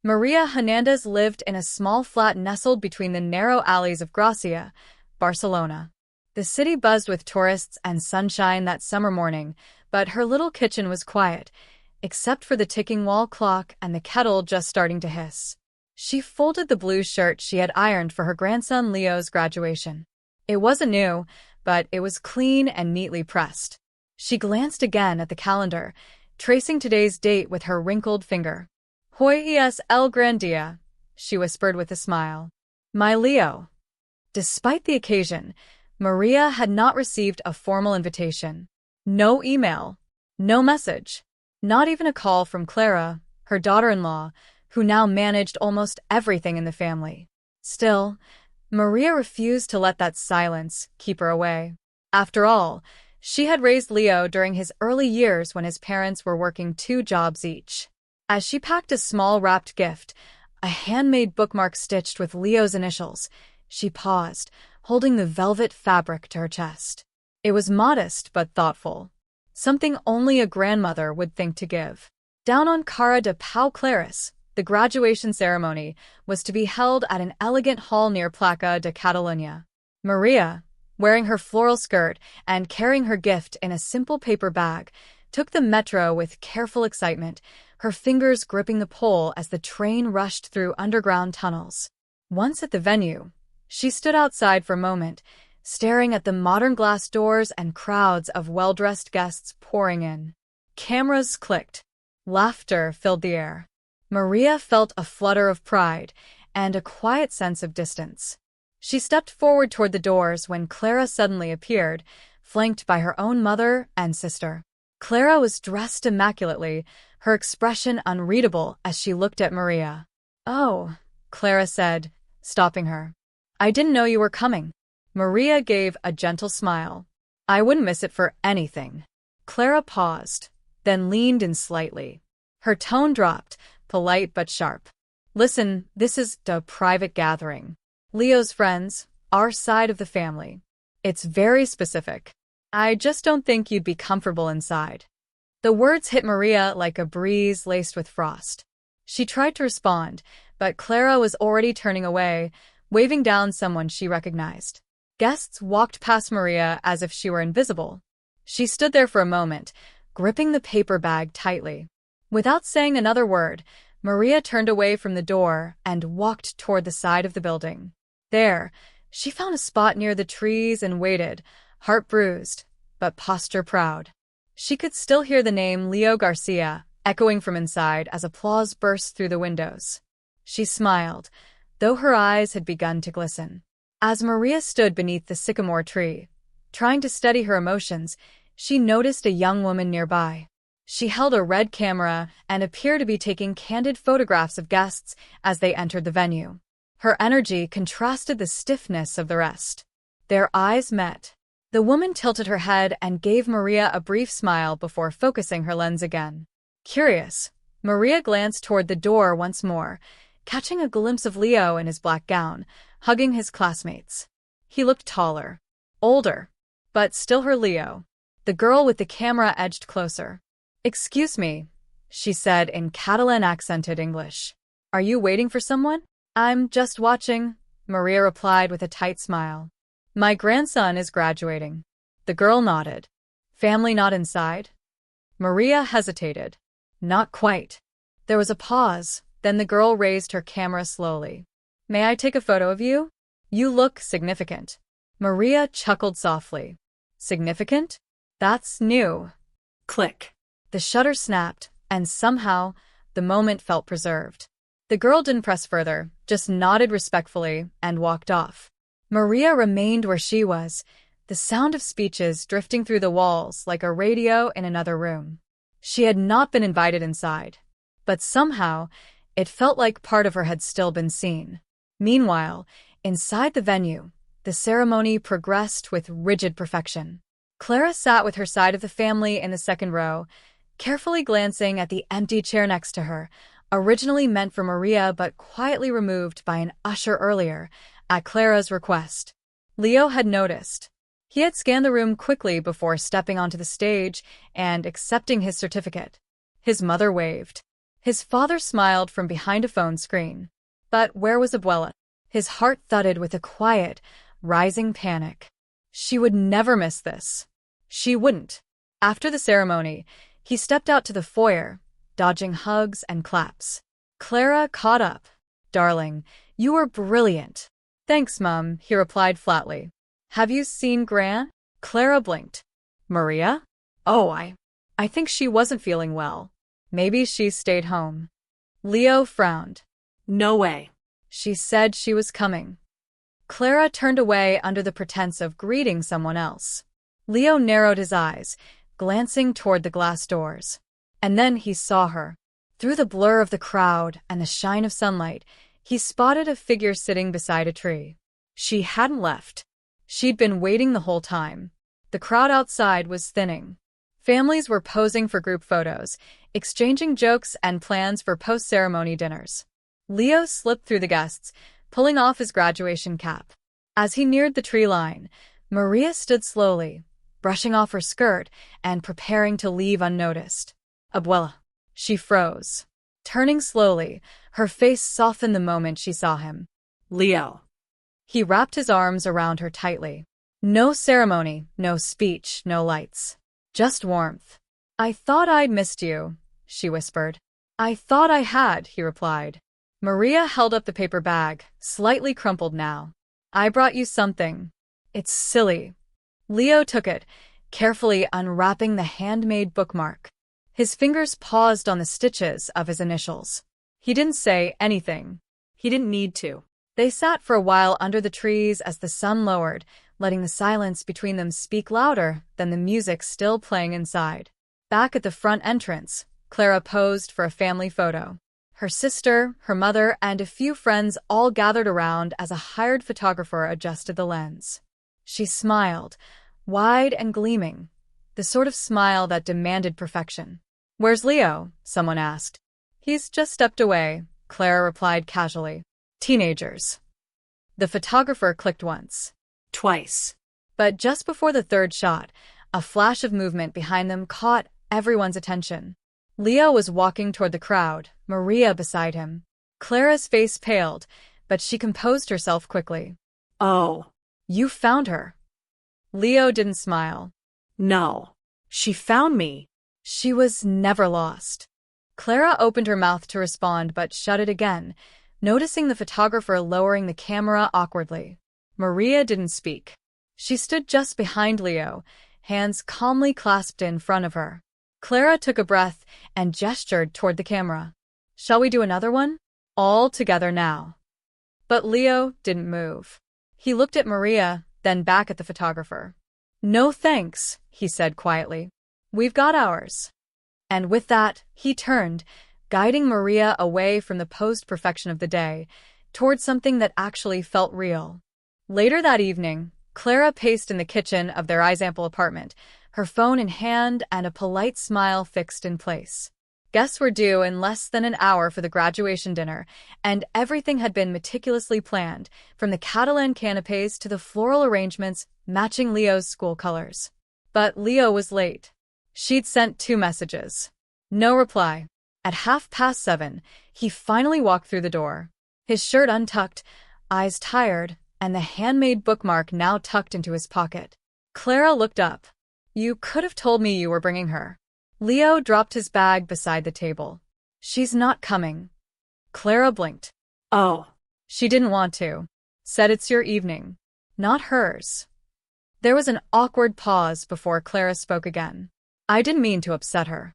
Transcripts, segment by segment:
Maria Hernandez lived in a small flat nestled between the narrow alleys of Gracia, Barcelona. The city buzzed with tourists and sunshine that summer morning, but her little kitchen was quiet, except for the ticking wall clock and the kettle just starting to hiss. She folded the blue shirt she had ironed for her grandson Leo's graduation. It wasn't new, but it was clean and neatly pressed. She glanced again at the calendar, tracing today's date with her wrinkled finger. Hoy es el gran día, she whispered with a smile. My Leo. Despite the occasion, Maria had not received a formal invitation. No email, no message, not even a call from Clara, her daughter-in-law, who now managed almost everything in the family. Still, Maria refused to let that silence keep her away. After all, she had raised Leo during his early years when his parents were working 2 jobs each. As she packed a small wrapped gift, a handmade bookmark stitched with Leo's initials, she paused, holding the velvet fabric to her chest. It was modest but thoughtful, something only a grandmother would think to give. Down on Cara de Pau Claris, the graduation ceremony was to be held at an elegant hall near Placa de Catalunya. Maria, wearing her floral skirt and carrying her gift in a simple paper bag, took the metro with careful excitement, her fingers gripping the pole as the train rushed through underground tunnels. Once at the venue, she stood outside for a moment, staring at the modern glass doors and crowds of well-dressed guests pouring in. Cameras clicked. Laughter filled the air. Maria felt a flutter of pride and a quiet sense of distance. She stepped forward toward the doors when Clara suddenly appeared, flanked by her own mother and sister. Clara was dressed immaculately, her expression unreadable as she looked at Maria. "Oh," Clara said, stopping her. "I didn't know you were coming." Maria gave a gentle smile. "I wouldn't miss it for anything." Clara paused, then leaned in slightly. Her tone dropped, polite but sharp. "Listen, this is a private gathering. Leo's friends, our side of the family. It's very specific. I just don't think you'd be comfortable inside." The words hit Maria like a breeze laced with frost. She tried to respond, but Clara was already turning away, waving down someone she recognized. Guests walked past Maria as if she were invisible. She stood there for a moment, gripping the paper bag tightly. Without saying another word, Maria turned away from the door and walked toward the side of the building. There, she found a spot near the trees and waited, heart bruised, but posture proud. She could still hear the name Leo Garcia echoing from inside as applause burst through the windows. She smiled, though her eyes had begun to glisten. As Maria stood beneath the sycamore tree, trying to steady her emotions, she noticed a young woman nearby. She held a red camera and appeared to be taking candid photographs of guests as they entered the venue. Her energy contrasted the stiffness of the rest. Their eyes met. The woman tilted her head and gave Maria a brief smile before focusing her lens again. Curious, Maria glanced toward the door once more, catching a glimpse of Leo in his black gown, hugging his classmates. He looked taller, older, but still her Leo. The girl with the camera edged closer. "Excuse me," she said in Catalan-accented English. "Are you waiting for someone?" "I'm just watching," Maria replied with a tight smile. "My grandson is graduating." The girl nodded. "Family not inside?" Maria hesitated. "Not quite." There was a pause, then the girl raised her camera slowly. "May I take a photo of you? You look significant." Maria chuckled softly. "Significant? That's new." Click. The shutter snapped, and somehow, the moment felt preserved. The girl didn't press further, just nodded respectfully and walked off. Maria remained where she was, the sound of speeches drifting through the walls like a radio in another room. She had not been invited inside, but somehow, it felt like part of her had still been seen. Meanwhile, inside the venue, the ceremony progressed with rigid perfection. Clara sat with her side of the family in the second row, carefully glancing at the empty chair next to her, originally meant for Maria but quietly removed by an usher earlier, at Clara's request. Leo had noticed. He had scanned the room quickly before stepping onto the stage and accepting his certificate. His mother waved. His father smiled from behind a phone screen. But where was Abuela? His heart thudded with a quiet, rising panic. She would never miss this. She wouldn't. After the ceremony, he stepped out to the foyer, dodging hugs and claps. Clara caught up. "Darling, you were brilliant." "Thanks, Mum," he replied flatly. "Have you seen Gran?" Clara blinked. "Maria? Oh, I think she wasn't feeling well. Maybe she stayed home." Leo frowned. "No way." "She said she was coming." Clara turned away under the pretense of greeting someone else. Leo narrowed his eyes, glancing toward the glass doors. And then he saw her. Through the blur of the crowd and the shine of sunlight, he spotted a figure sitting beside a tree. She hadn't left. She'd been waiting the whole time. The crowd outside was thinning. Families were posing for group photos, exchanging jokes and plans for post-ceremony dinners. Leo slipped through the guests, pulling off his graduation cap. As he neared the tree line, Maria stood slowly, brushing off her skirt and preparing to leave unnoticed. "Abuela." She froze. Turning slowly, her face softened the moment she saw him. "Leo." He wrapped his arms around her tightly. No ceremony, no speech, no lights. Just warmth. "I thought I'd missed you," she whispered. "I thought I had," he replied. Maria held up the paper bag, slightly crumpled now. "I brought you something. It's silly." Leo took it, carefully unwrapping the handmade bookmark. His fingers paused on the stitches of his initials. He didn't say anything. He didn't need to. They sat for a while under the trees as the sun lowered, letting the silence between them speak louder than the music still playing inside. Back at the front entrance, Clara posed for a family photo. Her sister, her mother, and a few friends all gathered around as a hired photographer adjusted the lens. She smiled, wide and gleaming, the sort of smile that demanded perfection. "Where's Leo?" someone asked. "He's just stepped away," Clara replied casually. "Teenagers." The photographer clicked once. Twice. But just before the third shot, a flash of movement behind them caught everyone's attention. Leo was walking toward the crowd, Maria beside him. Clara's face paled, but she composed herself quickly. "Oh." "You found her." Leo didn't smile. "No. She found me." "She was never lost." Clara opened her mouth to respond but shut it again, noticing the photographer lowering the camera awkwardly. Maria didn't speak. She stood just behind Leo, hands calmly clasped in front of her. Clara took a breath and gestured toward the camera. "Shall we do another one? All together now." But Leo didn't move. He looked at Maria, then back at the photographer. "No thanks," he said quietly. "We've got ours." And with that, he turned, guiding Maria away from the posed perfection of the day, toward something that actually felt real. Later that evening, Clara paced in the kitchen of their Izample apartment, her phone in hand and a polite smile fixed in place. Guests were due in less than an hour for the graduation dinner, and everything had been meticulously planned, from the Catalan canapés to the floral arrangements matching Leo's school colors. But Leo was late. She'd sent 2 messages. No reply. At 7:30, he finally walked through the door. His shirt untucked, eyes tired, and the handmade bookmark now tucked into his pocket. Clara looked up. "You could have told me you were bringing her." Leo dropped his bag beside the table. "She's not coming." Clara blinked. "Oh." She didn't want to. Said it's your evening. Not hers. There was an awkward pause before Clara spoke again. "I didn't mean to upset her."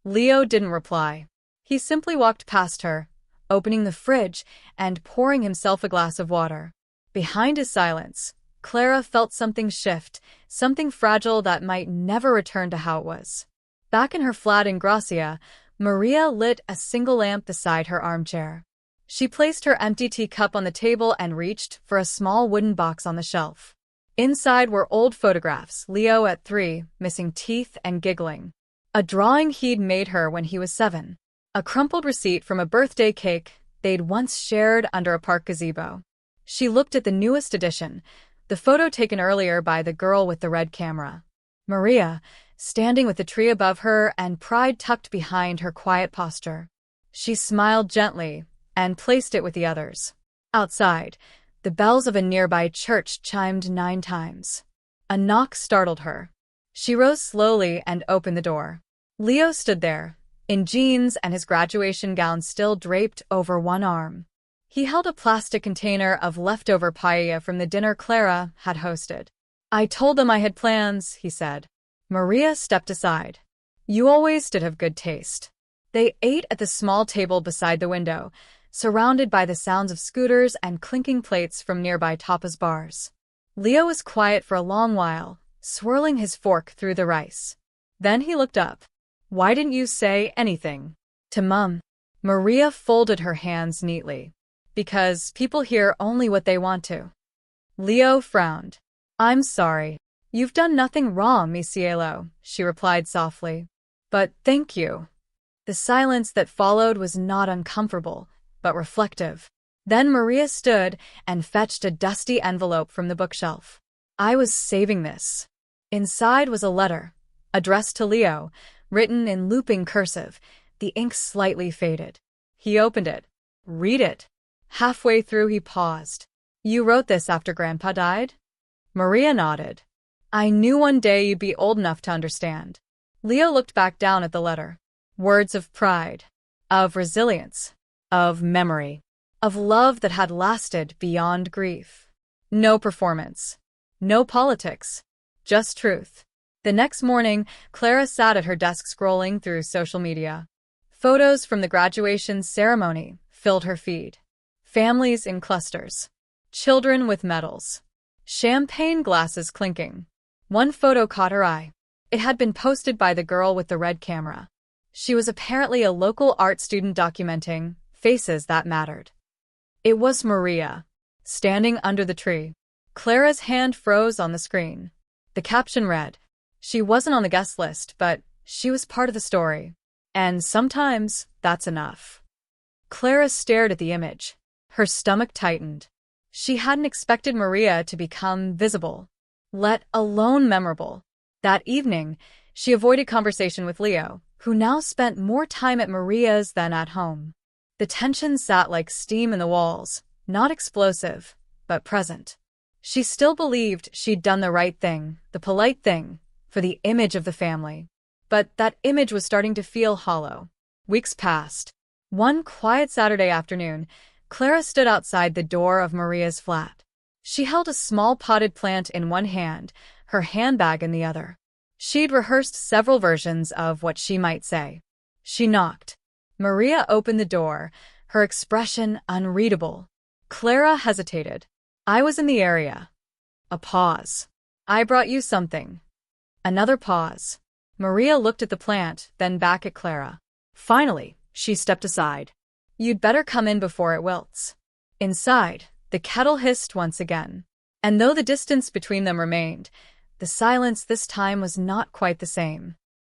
Leo didn't reply. He simply walked past her, opening the fridge and pouring himself a glass of water. Behind his silence, Clara felt something shift, something fragile that might never return to how it was. Back in her flat in Gracia, Maria lit a single lamp beside her armchair. She placed her empty teacup on the table and reached for a small wooden box on the shelf. Inside were old photographs, Leo at 3, missing teeth and giggling. A drawing he'd made her when he was 7. A crumpled receipt from a birthday cake they'd once shared under a park gazebo. She looked at the newest edition, the photo taken earlier by the girl with the red camera. Maria, standing with the tree above her and pride tucked behind her quiet posture. She smiled gently and placed it with the others. Outside, the bells of a nearby church chimed 9 times. A knock startled her. She rose slowly and opened the door. Leo stood there, in jeans and his graduation gown still draped over one arm. He held a plastic container of leftover paella from the dinner Clara had hosted. "I told them I had plans," he said. Maria stepped aside. "You always did have good taste." They ate at the small table beside the window, surrounded by the sounds of scooters and clinking plates from nearby tapas bars. Leo was quiet for a long while, swirling his fork through the rice. Then he looked up. "Why didn't you say anything to Mum?" Maria folded her hands neatly. "Because people hear only what they want to." Leo frowned. "I'm sorry. You've done nothing wrong, mi cielo," she replied softly. "But thank you." The silence that followed was not uncomfortable, but reflective. Then Maria stood and fetched a dusty envelope from the bookshelf. "I was saving this." Inside was a letter, addressed to Leo, written in looping cursive, the ink slightly faded. He opened it. "Read it." Halfway through he paused. "You wrote this after Grandpa died?" Maria nodded. "I knew one day you'd be old enough to understand." Leo looked back down at the letter. Words of pride, of resilience, of memory, of love that had lasted beyond grief. No performance, no politics, just truth. The next morning, Clara sat at her desk scrolling through social media. Photos from the graduation ceremony filled her feed. Families in clusters, children with medals, champagne glasses clinking. One photo caught her eye. It had been posted by the girl with the red camera. She was apparently a local art student documenting faces that mattered. It was Maria, standing under the tree. Clara's hand froze on the screen. The caption read, "She wasn't on the guest list, but she was part of the story. And sometimes that's enough." Clara stared at the image. Her stomach tightened. She hadn't expected Maria to become visible, let alone memorable. That evening, she avoided conversation with Leo, who now spent more time at Maria's than at home. The tension sat like steam in the walls, not explosive, but present. She still believed she'd done the right thing, the polite thing, for the image of the family. But that image was starting to feel hollow. Weeks passed. One quiet Saturday afternoon, Clara stood outside the door of Maria's flat. She held a small potted plant in one hand, her handbag in the other. She'd rehearsed several versions of what she might say. She knocked. Maria opened the door, her expression unreadable. Clara hesitated. "I was in the area." A pause. "I brought you something." Another pause. Maria looked at the plant, then back at Clara. Finally, she stepped aside. "You'd better come in before it wilts." Inside, the kettle hissed once again. And though the distance between them remained, the silence this time was not quite the same.